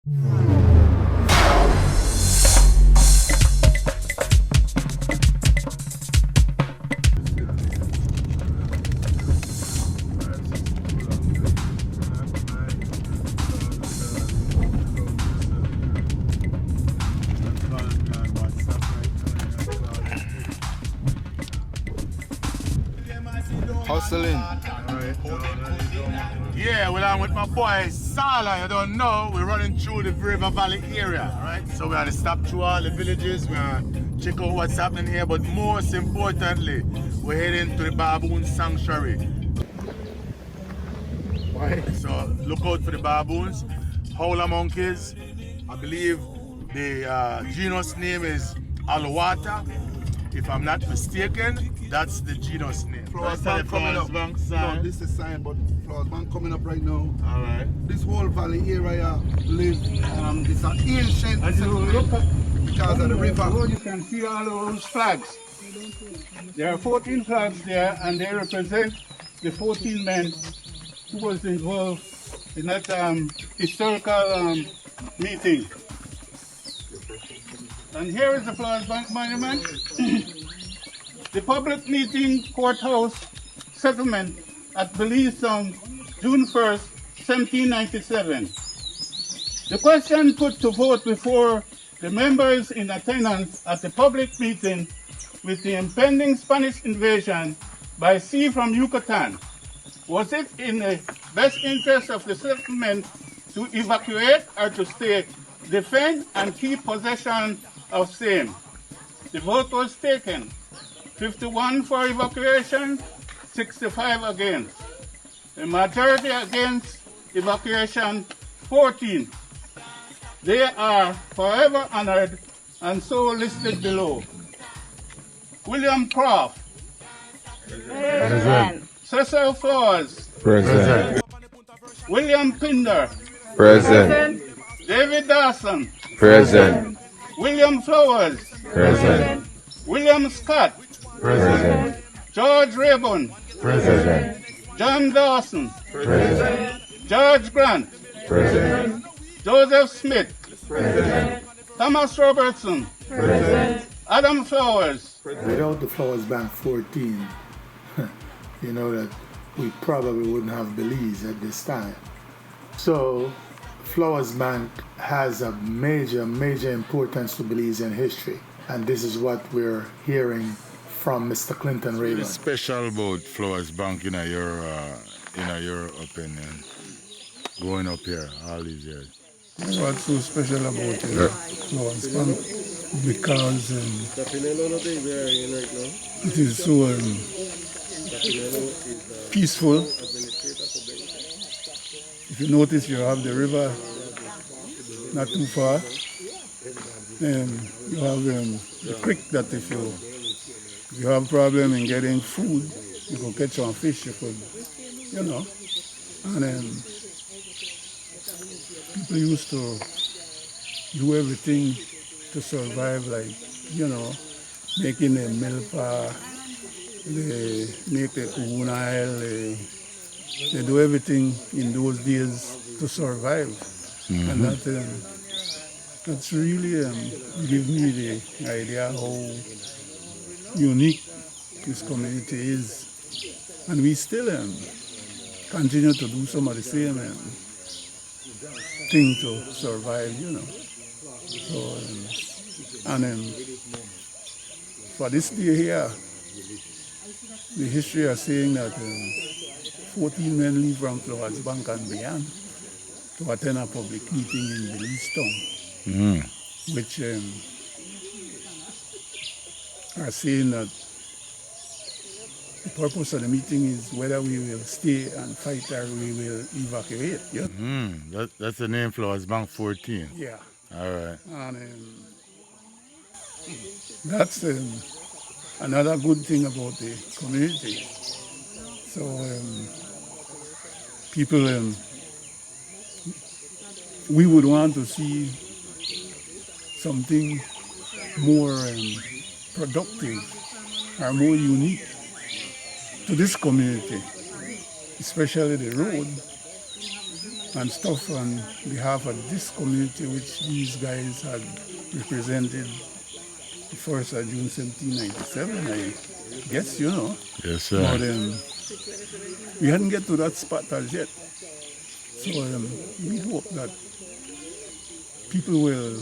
Hustling. Yeah, well, I'm with my boy Sala. You don't know, we're running through the River Valley area, right? So we're gonna stop through all the villages, we're gonna check out what's happening here, but most importantly, we're heading to the Baboon Sanctuary. Right? So look out for the baboons, howler monkeys. I believe the genus name is Alwata. If I'm not mistaken, that's the genus name. Flowers Bank coming up. No, this is sign, but Flowers Bank coming up right now. All right. This whole valley area live. It's an ancient settlement because of the river. You can see all those flags. There are 14 flags there, and they represent the 14 men who was involved in that historical meeting. And here is the Flowers Bank Monument. The public meeting courthouse settlement at Belize, June 1st, 1797. The question put to vote before the members in attendance at the public meeting with the impending Spanish invasion by sea from Yucatan. Was it in the best interest of the settlement to evacuate or to stay, defend and keep possession of same? The vote was taken. 51 for evacuation, 65 against. The majority against evacuation, 14. They are forever honored and so listed below. William Croft. Present. Cecil Flowers. Present. William Pinder. Present. David Dawson. Present. William Flowers. Present. William Scott. Present. George Rayburn. Present. John Dawson. Present. George Grant. Present. Joseph Smith. Present. Thomas Robertson. Present. Adam Flowers. Without the Flowers Bank 14, you know that we probably wouldn't have Belize at this time. So Flowers Bank has a major importance to Belizean history, and this is what we're hearing from Mr. Clinton Rayburn. What's special about Flowers Bank in your opinion? Going up here all these years. What's so special about Flowers Bank? Because it is so peaceful. If you notice, you have the river not too far, and you have the creek that if you have problem in getting food, you can catch some fish, you could, and then people used to do everything to survive, like, making a milpa, they make the colonial, they do everything in those days to survive. Mm-hmm. And that's really give me the idea how unique this community is. And we still continue to do some of the same thing to survive, So, for this day here, the history is saying that 14 men leave from Flowers Bank and beyond to attend a public meeting in Belize Town, which are saying that the purpose of the meeting is whether we will stay and fight or we will evacuate. Yeah? That's the name, Flowers Bank 14. Yeah. All right. And that's another good thing about the community. So people, we would want to see something more productive or more unique to this community, especially the road. and stuff on behalf of this community, which these guys had represented the 1st of June 1797, I guess, you know. Yes, sir. But we hadn't get to that spot as yet. So we hope that people will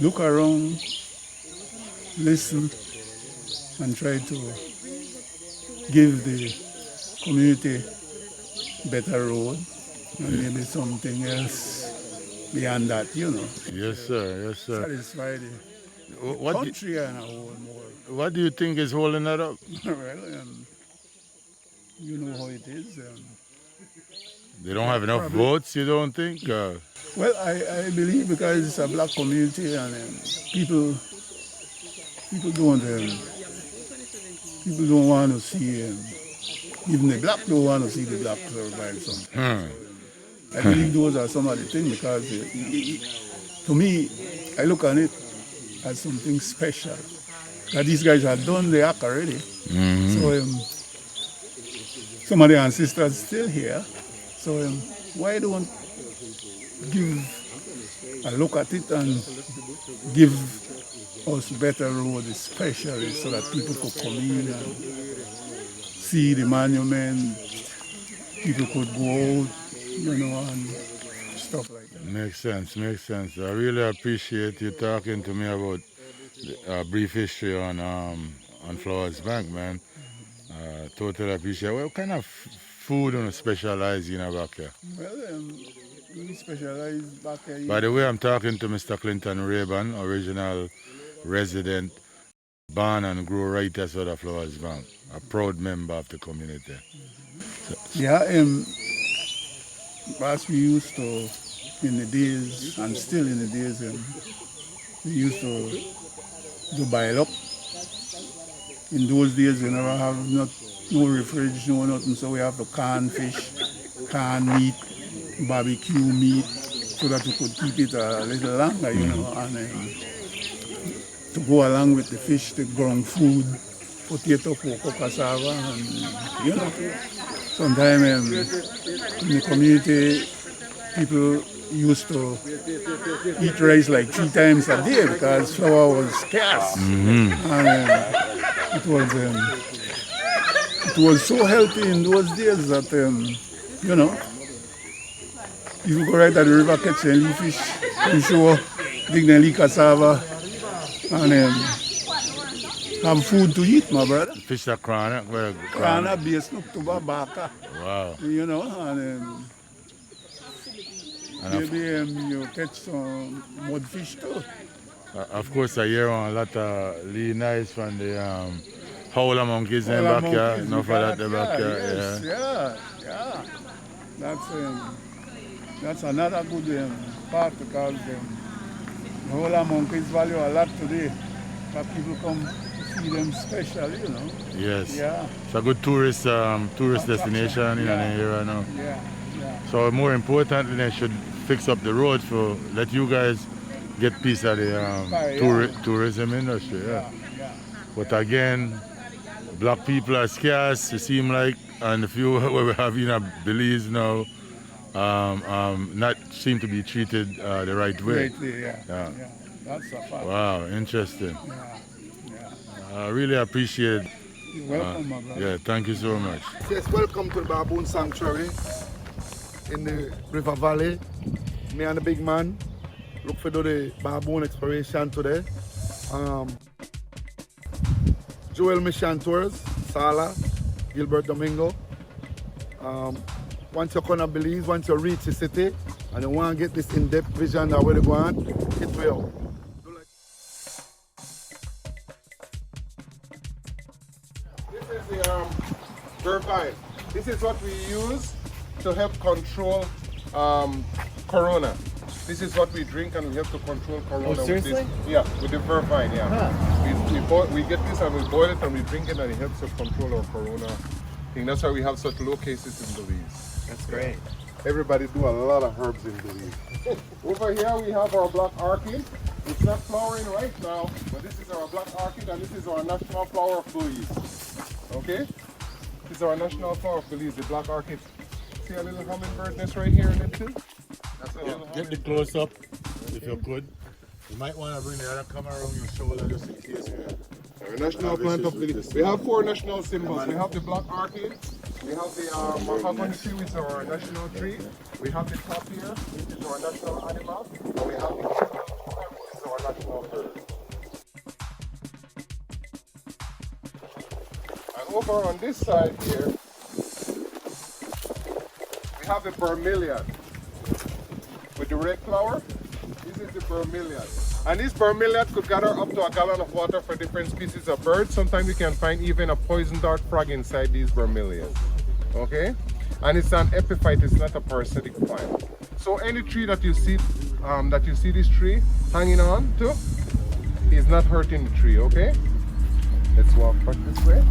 look around, listen, and try to give the community better road and maybe something else beyond that, you know. Yes, sir. Yes, sir. Satisfy the What country and our whole more. what do you think is holding that up? Well, you know how it is. They don't have enough votes, you don't think? Well, I believe because it's a black community and people don't want to see even the black don't want to see the black survive something. I believe those are some of the things because to me, I look on it as something special. That these guys have done the act already. So some of the ancestors still here. So why don't give a look at it and give us better road, especially so that people could come in and see the monument. People could go out, you know, and stuff like that. Makes sense, makes sense. I really appreciate you talking to me about a brief history on Flowers Bank, man. Totally appreciate it. What kind of food do you specialize in back here? Well, we specialize back here. By the way, I'm talking to Mr. Clinton Rayban, original resident, born and grew right as well as Flowers Bank, a proud member of the community. Yeah, as we used to, in the days, and still in the days, we used to do boil up. In those days, we never have no refrigerator, no nothing, so we have to can fish, can meat, barbecue meat, so that we could keep it a little longer, you know, and to go along with the fish, the ground food, potato, cocoa, cassava, and, you know, sometimes in the community, people used to eat rice like 3 times a day because flour was scarce. And it was so healthy in those days that, you know, you go right at the river, catch any fish, and sure, dig the cassava, and have food to eat, my brother. Fish are crana? Crana based to baka. Wow. You know, and maybe you catch some mudfish too. Of course, I hear a lot of really nice from the howler monkeys in the backyard. Enough of that in the backyard. Yes, yeah. That's another good part because the howler monkeys value a lot today. But people come to see them special, you know. Yes. Yeah. It's a good tourist destination in the area now. Yeah. So more importantly, they should fix up the road for let you guys get piece of the tourism industry. Yeah. But again, black people are scarce. It seems like, and the few we have in Belize now, not seem to be treated the right way. Yeah. That's a fact. Wow, interesting. Yeah. I really appreciate it. You're welcome, my brother. Yeah, thank you so much. Yes, welcome to the Baboon Sanctuary in the River Valley. Me and the big man look for the baboon exploration today. Joel Mission Tours, Sala, Gilbert Domingo. Once you come to Belize, once you reach the city and you want to get this in-depth vision of where they're going, it will. This is the Vervine. This is what we use to help control corona. This is what we drink and we have to control corona. Oh, seriously? With this. Yeah, with the Vervine, yeah. Huh. We get this and we boil it and we drink it and it helps us control our corona thing. That's why we have such low cases in Belize. That's great. Everybody do a lot of herbs in Belize. Over here we have our black orchid. It's not flowering right now, but this is our black orchid and this is our national flower of Belize. Okay? This is our national flower of Belize, the black orchid. See a little hummingbird nest right here in it too? That's a little Get the close up if you could. You might want to bring the other camera around your shoulder just in case. Our national plant of Belize. We have 4 national symbols. We have the black orchid. We have the mahogany tree, which is our national tree. We have the tapir, which is our national animal. And we have the which is our national bird. And over on this side here, we have the vermilion with the red flower. This is the vermilion. And this vermilion could gather up to a gallon of water for different species of birds. Sometimes you can find even a poison dart frog inside these vermilion. Okay? And it's an epiphyte, it's not a parasitic plant. So any tree that you see this tree hanging on to, is not hurting the tree, okay? Let's walk back this way.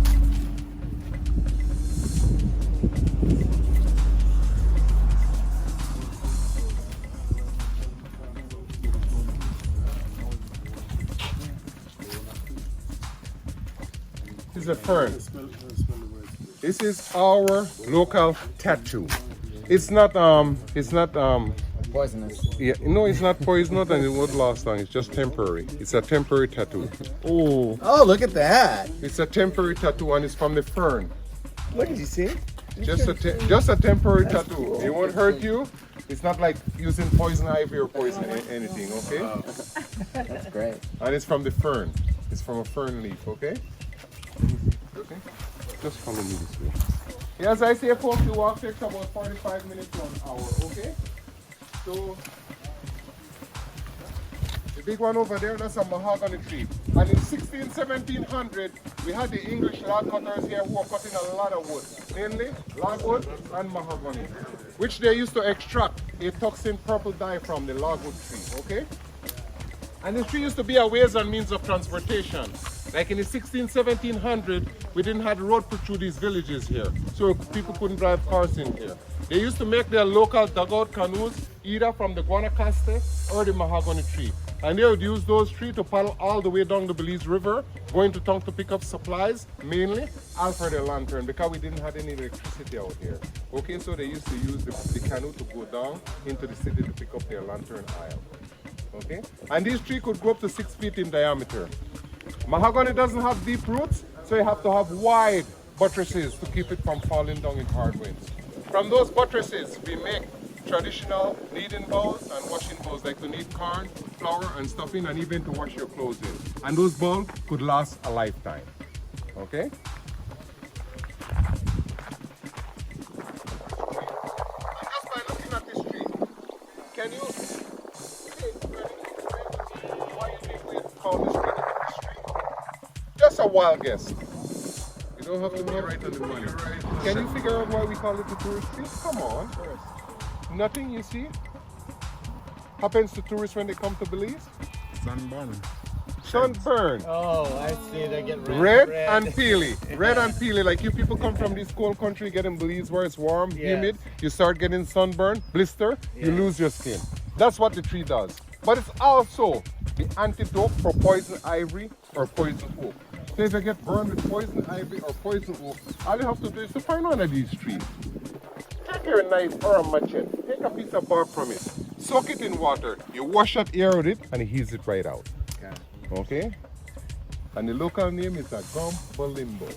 This is a fern. This is our local tattoo. It's not Poisonous. yeah, no, it's not poisonous and it won't last long. It's just temporary. It's a temporary tattoo. Oh, Oh, look at that. it's a temporary tattoo and it's from the fern. Look at you see? Just a temporary tattoo. It won't hurt you. It's not like using poison ivy or poison anything, okay? That's great. And it's from the fern. It's from a fern leaf, okay? Okay. Just follow me this way. Yeah, as I say, folks, the walk takes about 45 minutes to an hour, okay? So, the big one over there, that's a mahogany tree. And in 1700, we had the English log cutters here who were cutting a lot of wood, mainly logwood and mahogany, which they used to extract a toxin purple dye from the logwood tree, okay? And this tree used to be a ways and means of transportation. Like in the 1700, we didn't have the road put through these villages here, so people couldn't drive cars in here. They used to make their local dugout canoes either from the guanacaste or the mahogany tree. And they would use those trees to paddle all the way down the Belize River, going to town to pick up supplies, mainly, and for their lantern, because we didn't have any electricity out here. Okay, so they used to use the canoe to go down into the city to pick up their lantern aisle. Okay, and this tree could go up to 6 feet in diameter. Mahogany doesn't have deep roots, so you have to have wide buttresses to keep it from falling down in hard winds. From those buttresses, we make traditional kneading bowls and washing bowls, like to knead corn, flour, and stuff in, and even to wash your clothes in. And those bowls could last a lifetime. Okay? Just by looking at this tree, can you why you think we found this tree? Just a wild guess. You don't have to be right on the money. Can you figure out why we call it the tourist tree? Come on. Nothing you see happens to tourists when they come to Belize? Sunburn. Sunburn. Oh, I see. They get Red and peely. Red and peely. Like you people come from this cold country, get in Belize where it's warm, humid, you start getting sunburn, blister, you lose your skin. That's what the tree does. But it's also the antidote for poison ivy or poison oak. So if you get burned with poison ivy or poison oak, all you have to do is to find one of these trees. Take your knife or a machete, take a piece of bark from it, soak it in water, you wash that air with it, and it heats it right out. Okay? And the local name is a gumbo.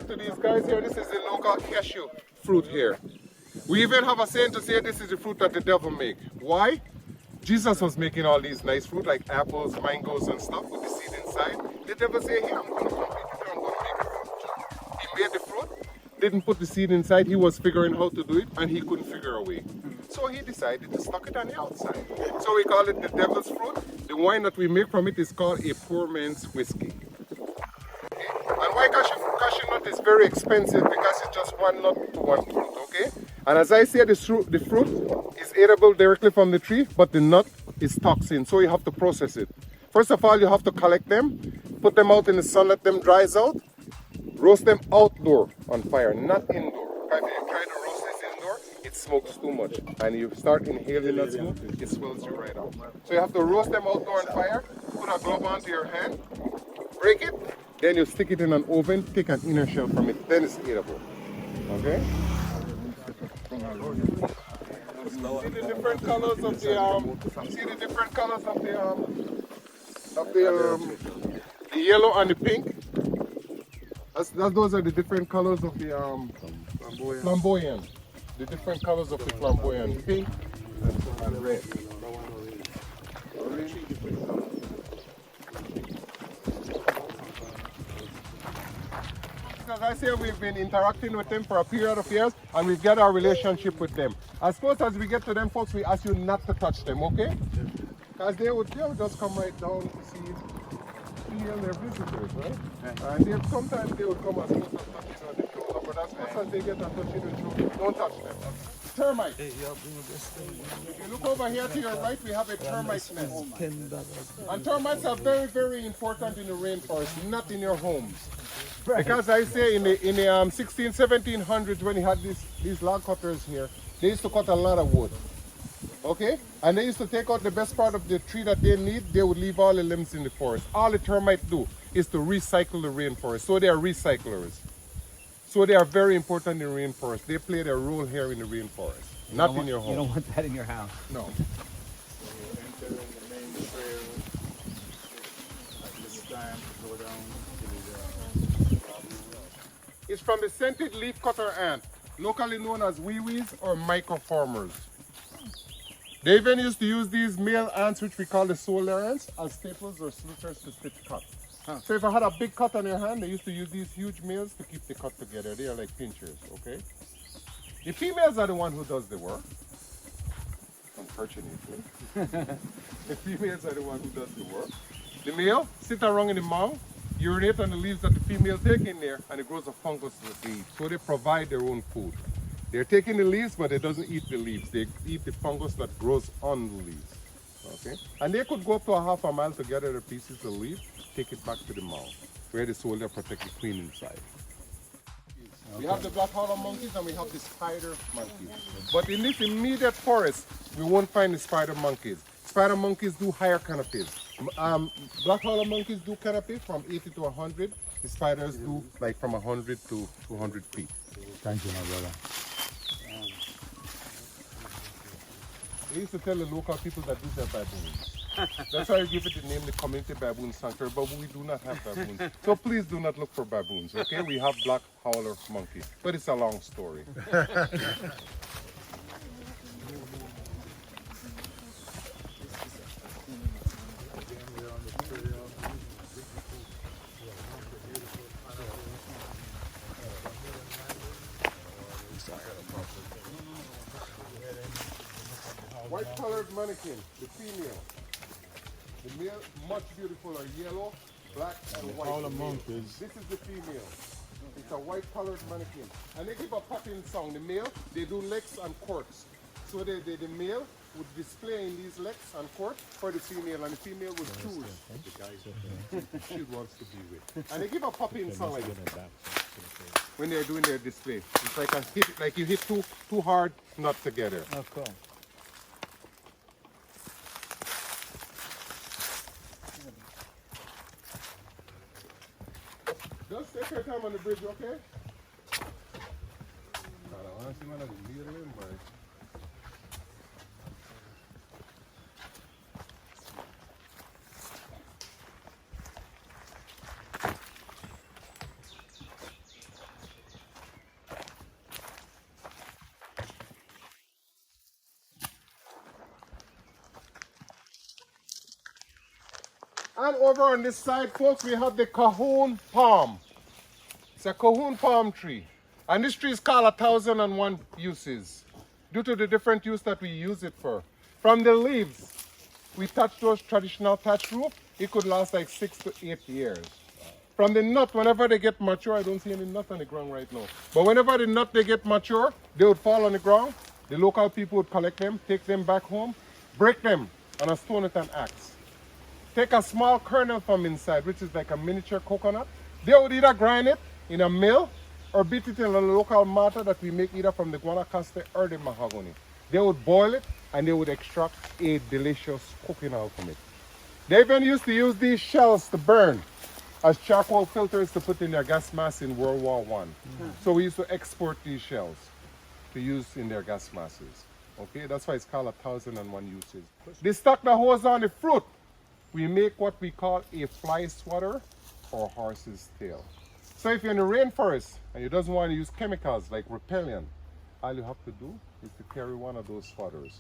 To these guys here, this is the local cashew fruit here. We even have a saying to say this is the fruit that the devil make. Why? Jesus was making all these nice fruit like apples, mangoes and stuff with the seed inside. The devil say, hey, I'm going to come here, I'm going to make a fruit. He made the fruit, didn't put the seed inside, he was figuring how to do it and he couldn't figure a way. So he decided to stock it on the outside. So we call it the devil's fruit. The wine that we make from it is called a poor man's whiskey. And why cashew nut is very expensive because it's just one nut one fruit, okay? And as I say, the fruit is edible directly from the tree, but the nut is toxin, so you have to process it. First of all, you have to collect them, put them out in the sun, let them dry out, roast them outdoor on fire, not indoor. If you try to roast this indoor, it smokes too much, and you start inhaling that smoke, it swells you right out. So you have to roast them outdoor on fire, put a glove onto your hand, break it, then you stick it in an oven, take an inner shell from it, then it's edible. Okay? See the different colors of the yellow and the pink? Those are the different colors of the flamboyant. The different colors of the flamboyant, pink and red. As I say, we've been interacting with them for a period of years, and we've got our relationship with them. As close as we get to them, folks, we ask you not to touch them, okay? Because they would just come right down to see their visitors, right? And sometimes they would come as close as touching on the shoulder, but as close as they get and touching the shoulder, don't touch them. Termite. If you look over here to your right, we have a termite nest. And termites are very, very important in the rainforest, not in your homes. Because I say in the 16, 1700s, when you had these log cutters here, they used to cut a lot of wood. Okay? And they used to take out the best part of the tree that they need, they would leave all the limbs in the forest. All the termites do is to recycle the rainforest. So they are recyclers. So they are very important in the rainforest. They play their role here in the rainforest, not in your home. You don't want that in your house. No. It's from the scented leaf cutter ant, locally known as wee-wees or microformers. They even used to use these male ants, which we call the solar ants, as staples or sliters to stitch cuts. So if I had a big cut on your hand, they used to use these huge males to keep the cut together. They are like pinchers, okay? The females are the one who does the work, unfortunately. The females are the one who does the work. The male sit around in the mound, urinate on the leaves that the female take in there, and it grows a fungus that they eat. So they provide their own food. They're taking the leaves, but they doesn't eat the leaves. They eat the fungus that grows on the leaves. Okay? And they could go up to a half a mile to gather the pieces of leaf, take it back to the mound, where the soldier protect the queen inside. We have the black howler monkeys and we have the spider monkeys. But in this immediate forest, we won't find the spider monkeys. Spider monkeys do higher canopies. Black howler monkeys do canopy from 80 to 100. The spiders do like from 100 to 200 feet. Thank you, my brother. They used to tell the local people that these are baboons. That's why I give it the name the Community Baboon Sanctuary, but we do not have baboons. So please do not look for baboons, okay? We have black howler monkey, but it's a long story. White-colored mannequin, the female. The male, much beautiful, are yellow, black, and white. All the monkeys. This is the female. It's a white-colored mannequin. And they give a popping song. The male, they do licks and quirks. So the male would display in these licks and quirks for the female, and the female would choose the guy she wants to be with. And they give a popping song like this when they're doing their display. It's like a hit, like you hit two hard nuts together. Oh, cool. Just take your time on the bridge, okay? And over on this side, folks, we have the cajon palm. It's a cajon palm tree. And this tree is called 1001 uses due to the different use that we use it for. From the leaves, we touch those traditional thatch roof. It could last like 6 to 8 years. From the nut, whenever they get mature, I don't see any nut on the ground right now. But whenever the nut they get mature, they would fall on the ground. The local people would collect them, take them back home, break them on a stone with an axe. Take a small kernel from inside, which is like a miniature coconut. They would either grind it in a mill or beat it in a local mortar that we make either from the guanacaste or the mahogany. They would boil it and they would extract a delicious cooking oil from it. They even used to use these shells to burn as charcoal filters to put in their gas masks in World War I. So we used to export these shells to use in their gas masses. Okay, that's why it's called 1001 uses. They stuck the hose on the fruit. We make what we call a fly swatter or horse's tail. So if you're in the rainforest and you doesn't want to use chemicals like repellent, all you have to do is to carry one of those swatters.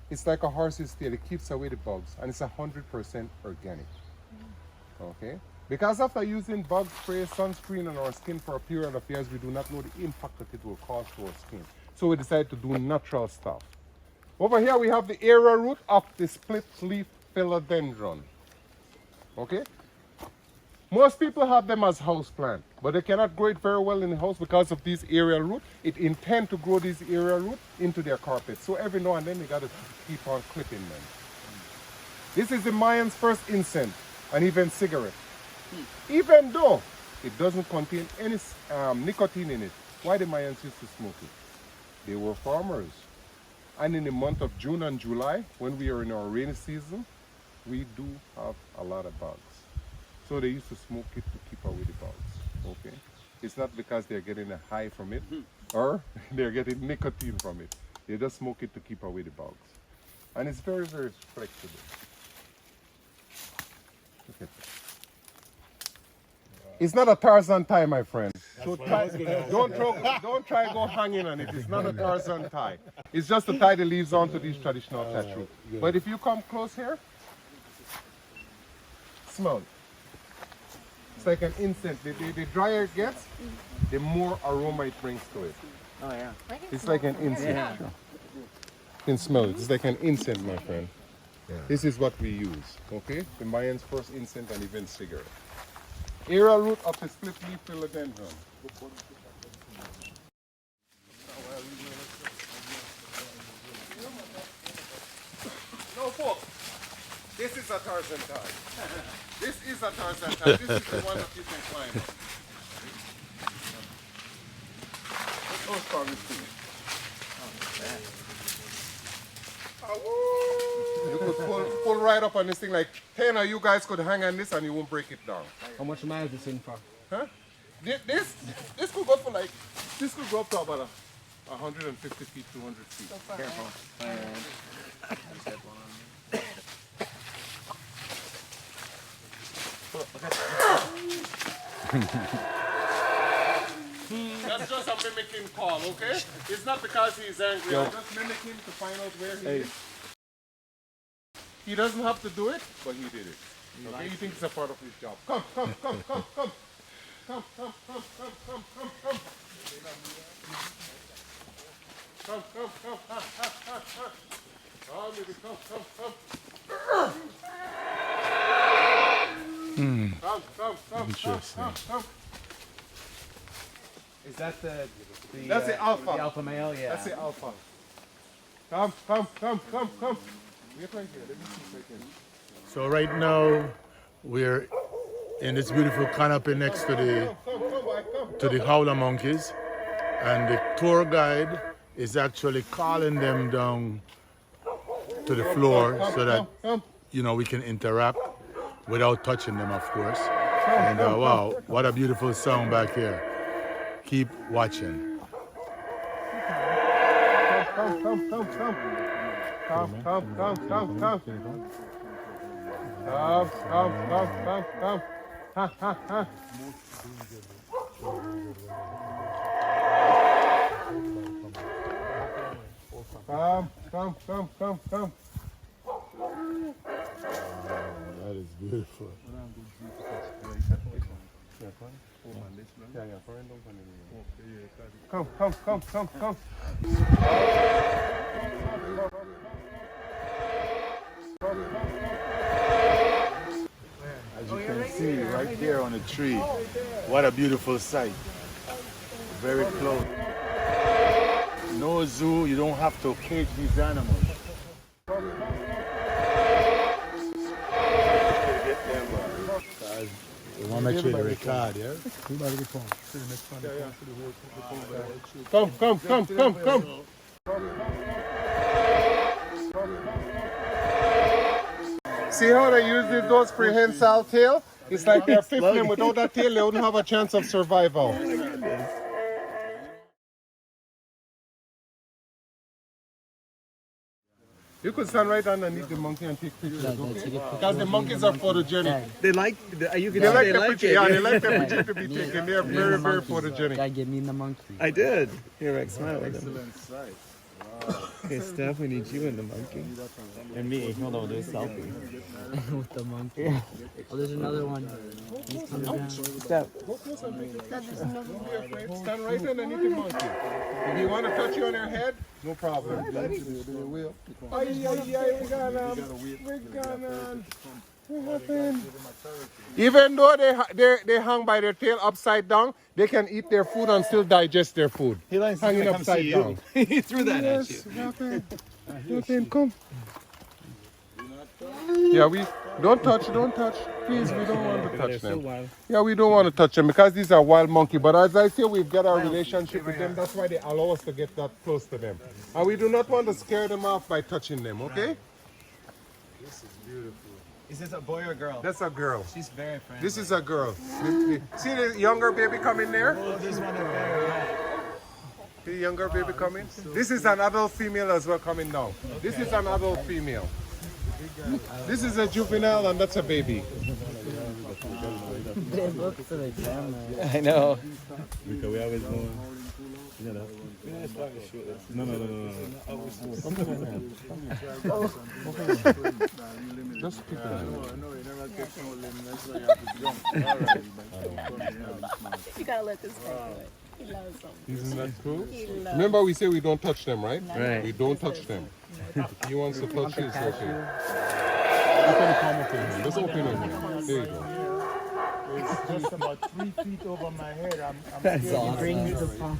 It's like a horse's tail. It keeps away the bugs and it's 100% organic. Okay? Because after using bug spray, sunscreen on our skin for a period of years, we do not know the impact that it will cause to our skin. So we decided to do natural stuff. Over here we have the area root of the split leaf philodendron. Okay? Most people have them as house plant, but they cannot grow it very well in the house because of these aerial root. It intends to grow these aerial root into their carpet. So every now and then they got to keep on clipping them. This is the Mayans' first incense and even cigarette. Even though it doesn't contain any nicotine in it, why the Mayans used to smoke it? They were farmers. And in the month of June and July, when we are in our rainy season, we do have a lot of bugs. So they used to smoke it to keep away the bugs. Okay? It's not because they're getting a high from it or they're getting nicotine from it. They just smoke it to keep away the bugs. And it's very, very flexible. Okay. It's not a Tarzan tie, my friend. So don't try go hanging on it. It's not a Tarzan tie. It's just to tie the leaves onto these traditional tattoo. But if you come close here, smell it. It's like an incense. The drier it gets, the more aroma it brings to it. Oh, yeah. It's like an incense. Yeah. You can smell it. It's like an incense, my friend. This is what we use. Okay? The Mayans' first incense and even cigarette. Area root of the split leaf philodendron. No, folks. This is a Tarzan tie. This is a Tarzan tie. This is the one that you can climb. Let's go start with this. You could pull right up on this thing like 10 of you guys could hang on this and you won't break it down. How much man is this thing for? Huh? This could go for like, this could go up to about 150 feet, 200 feet. Careful. That's just a mimicking call, okay? It's not because he's angry. I'm just mimicking to find out where he is. He doesn't have to do it, but he did it. Okay, he thinks it's a part of his job. Come. Come. Oh, baby, come. Is that the That's the alpha. The alpha male, yeah. That's the alpha. Come. Wait right here. Let me see if I can. So right now we're in this beautiful canopy next to the howler monkeys, and the tour guide is actually calling them down to the floor so that we can interact without touching them, of course. And wow, what a beautiful sound back here. Keep watching. Come. That is beautiful. Come. As you can see right there on the tree. What a beautiful sight. Very close. No zoo, you don't have to cage these animals. We want to make sure they record, yeah? Come. See how they use those prehensile tail? It's like they're fifthing. Without that tail, they wouldn't have a chance of survival. You could stand right underneath the monkey and take pictures, okay? Because the monkeys are photogenic. They like, you can They tell like they the like picture, it. yeah, they like the picture to be taken. They are very, very photogenic. Gotta give me the monkey. I did. Here, Rex, smile with him. Excellent sight. Okay, Steph, we need you and the monkey. And me. Hold on, we'll do a selfie. With the monkey. Yeah. Oh, there's another one. He's coming down. Steph. Stand right underneath the monkey. If you want to touch you on your head, no problem. Even though they hang by their tail upside down, they can eat their food and still digest their food. He likes Hanging to come upside see down. you. He threw that at you. Rapin, come. Yeah, we don't touch. Please, we don't want to touch them. Yeah, we don't want to touch them because these are wild monkey. But as I say, we've got our relationship with them. That's why they allow us to get that close to them. And we do not want to scare them off by touching them, okay? This is beautiful. Is this a boy or a girl? That's a girl. She's very friendly. This is a girl. See the younger baby coming there? Oh, there's one over there. See the younger baby coming? This is an adult female as well coming down. This is an adult female. This is a juvenile and that's a baby. They look for the camera. I know. Because we always go. No. Just pick it up. You gotta let this guy do it. He loves them. Isn't that cool? He loves Remember we say we don't touch them, right? Right. We don't touch them. He wants to touch you, it's okay. You can come up in here. Just open it here. There you go. It's just about 3 feet over my head. I'm That's scared. awesome. Bring me the phone.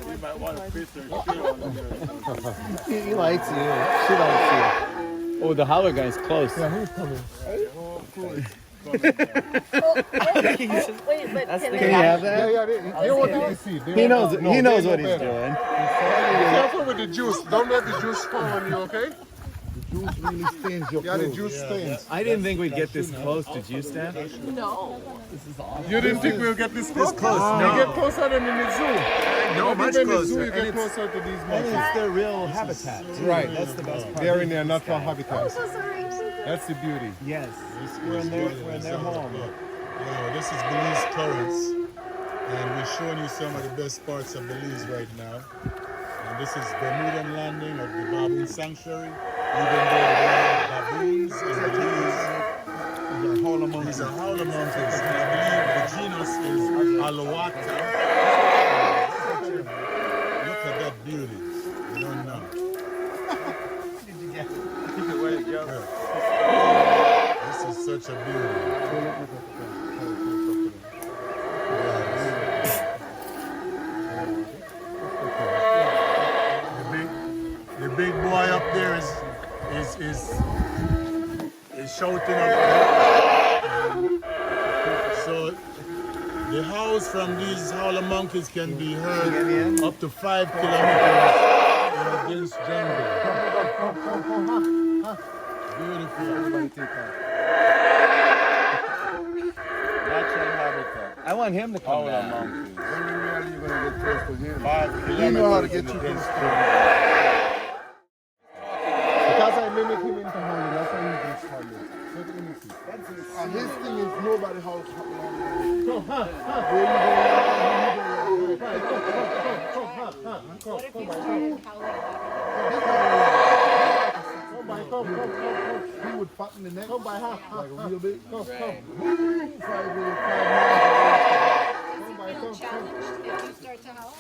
You might want to piss or shit on him. He likes you. She likes you. Oh, the howler guy's close. Oh, cool. Wait, but Can you have that? Yeah, they want you to see. He knows. No, He knows they what know he's better. doing. Be careful with the juice. Don't let the juice fall on you, okay? Juice really stains your Yeah, the clothes. juice stains. I didn't think we'd get this close. Did you, Steph? no. You didn't think we'll get this close? close, You no. get closer than in the zoo. No, much Even in the closer. zoo, you And get it's- closer to these And monkeys. it's their real habitat. too. Right. That's the best part. They're in their natural habitat. So sorry. That's the beauty. Yes. We're in their home. This is Belize Currents, and we're showing you some of the best parts of Belize right now. And this is Bermudan landing of the Baboon Sanctuary. Even though there are baboons in Belize, these are howler monkeys. And I believe the genus is Alawata. Look at that beauty. You don't know. This is such a beauty. The big boy up there is shouting up there. So the howls from these howler monkeys can be heard up to 5 kilometers in a dense jungle. Beautiful. Everybody take off. Natural habitat. I want him to come Howler down. monkeys. Very rarely you're going to get close to him. 5 kilometers. You know how to get in the you dense close. jungle. Because I mimic him into howling, that's why he gets howling. And his thing is nobody howls. What if you started howling He would fatten the neck like a real big. louder? He feels challenged if you start to howl?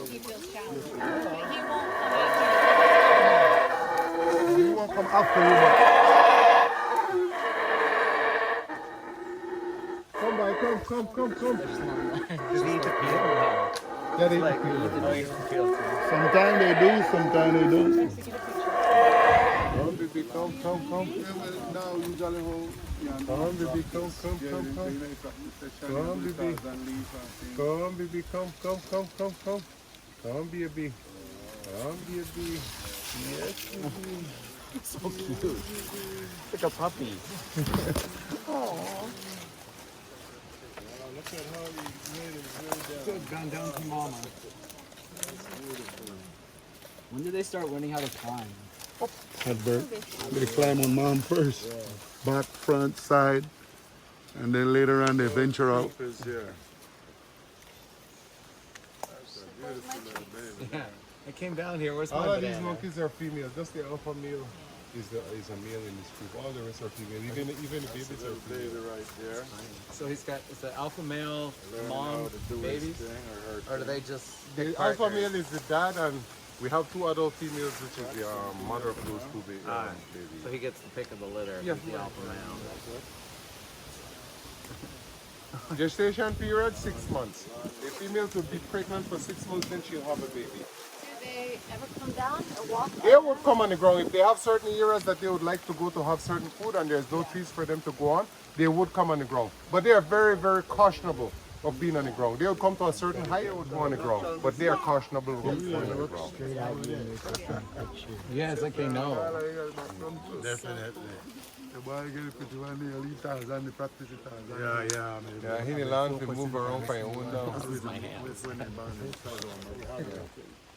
He feels challenged. But he won't come after you. one come after you. Come by, come. Does he eat the peel or how? That is Oh, he eats the peel too. Sometimes they do, sometimes they don't. Come, baby, come. Now usually hold. Come, baby, come. Come, baby. Come, baby, come. Come, baby. Yes, baby. So cute. Like a puppy. Gone down to mama. When did they start learning how to climb? That bird. They climb on mom first. Back, front, side. And then later on they venture out. Yeah. I came down here. Where's my All of banana? these monkeys are females. Just the alpha male is a male in this group. All the rest are female. Even the babies are female. right there. So it's the alpha male, mom, babies, or do they just The pick alpha partners? male is the dad, and we have 2 adult females, which is the mother of those 2 babies. So he gets the pick of the litter. Yeah. He's the alpha male. Gestation period 6 months. A female will be pregnant for 6 months, then she'll have a baby. Do they ever come down or walk? They would come on the ground. If they have certain areas that they would like to go to have certain food and there's no trees for them to go on, they would come on the ground. But they are very, very cautionable of being on the ground. They would come to a certain height and would go on the ground. But they are cautionable of going on the ground. Yeah, it's like they know. Definitely. The boy get a pretty one day, leave Tarzan, they practice it Tarzan. Yeah, he learned to move around by own now.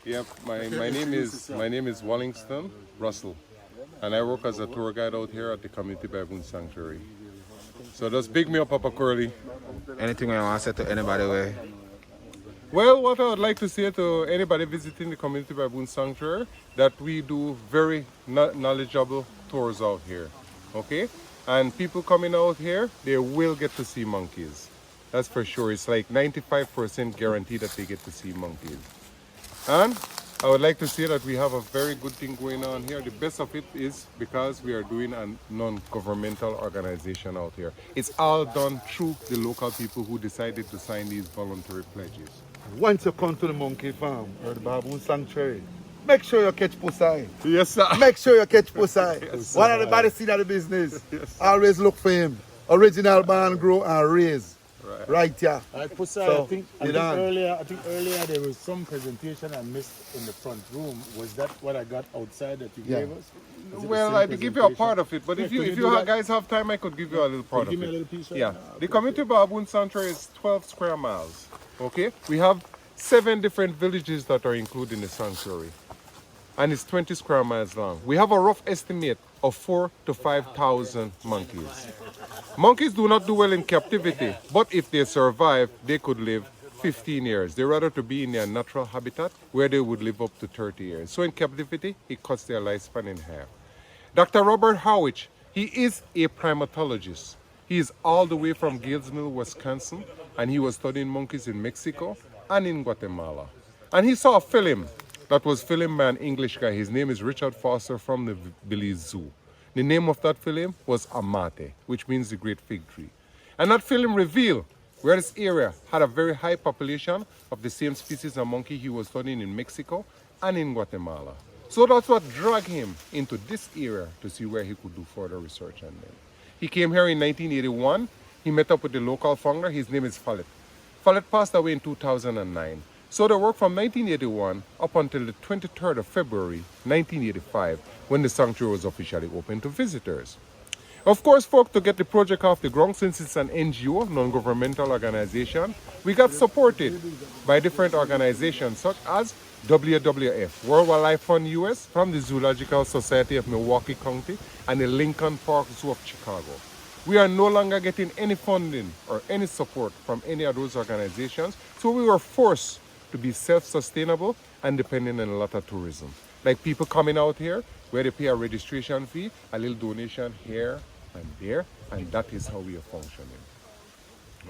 Yep, my name is Wallingston Russell, and I work as a tour guide out here at the Community Baboon Sanctuary. So just big me up, Papa Curly. Anything I want to say to anybody way? Well, what I would like to say to anybody visiting the Community Baboon Sanctuary, that we do very knowledgeable tours out here, okay? And people coming out here, they will get to see monkeys. That's for sure. It's like 95% guarantee that they get to see monkeys. And I would like to say that we have a very good thing going on here. The best of it is because we are doing a non-governmental organization out here. It's all done through the local people who decided to sign these voluntary pledges. Once you come to the monkey farm or the baboon sanctuary, make sure you catch pussy. Yes, sir. Make sure you catch pussy. Yes, One of the body see that the business. Yes, Always look for him. Original barn grow and raise. Right here. Pussy, So, I think you done. earlier there was some presentation I missed in the front room. Was that what I got outside that you Yeah. gave us? Was it the Well, same I give you a presentation? part of it, but Yeah, if you could do that? guys have time, I could give you a little part Give of me it. a little piece of Yeah, it? the Community Baboon Sanctuary is 12 square miles. Okay, we have 7 different villages that are included in the sanctuary, and it's 20 square miles long. We have a rough estimate of 4,000 to 5,000 monkeys. Monkeys do not do well in captivity, but if they survive, they could live 15 years. They rather to be in their natural habitat where they would live up to 30 years. So in captivity, it cuts their lifespan in half. Dr. Robert Howich, he is a primatologist. He is all the way from Gales Mill, Wisconsin, and he was studying monkeys in Mexico and in Guatemala. And he saw a film that was filmed by an English guy. His name is Richard Foster from the Belize Zoo. The name of that film was Amate, which means the great fig tree. And that film revealed where this area had a very high population of the same species of monkey he was studying in Mexico and in Guatemala. So that's what dragged him into this area to see where he could do further research on them. He came here in 1981. He met up with the local founder. His name is Follett. Follett passed away in 2009. So they worked from 1981 up until the 23rd of February 1985 when the sanctuary was officially open to visitors. Of course, folks, to get the project off the ground, since it's an NGO, non-governmental organization, we got supported by different organizations such as WWF, World Wildlife Fund US, from the Zoological Society of Milwaukee County, and the Lincoln Park Zoo of Chicago. We are no longer getting any funding or any support from any of those organizations, so we were forced to be self-sustainable and dependent on a lot of tourism. Like people coming out here where they pay a registration fee, a little donation here and there, and that is how we are functioning.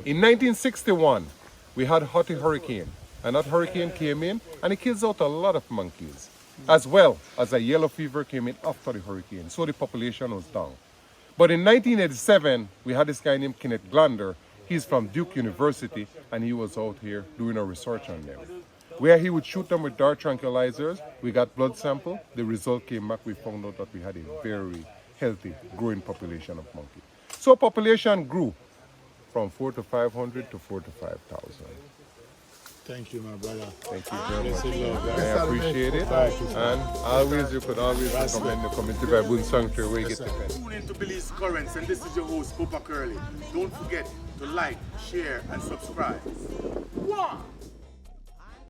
In 1961, we had Hurricane, and that hurricane came in and it kills out a lot of monkeys. as well as a yellow fever came in after the hurricane, so the population was down. But in 1987, we had this guy named Kenneth Glander. He's from Duke University, and he was out here doing a research on them, where he would shoot them with dart tranquilizers. We got blood sample. The result came back. We found out that we had a very healthy, growing population of monkey. So population grew from 4 to 500 to 4 to 5,000. Thank you, my brother. Thank you very much. Love, I appreciate it. And always, you could always recommend the community Baboon Sanctuary where you get the pen. Tune into Belize Currents, and this is your host, Papa Curly. Don't forget to like, share, and subscribe. Wow.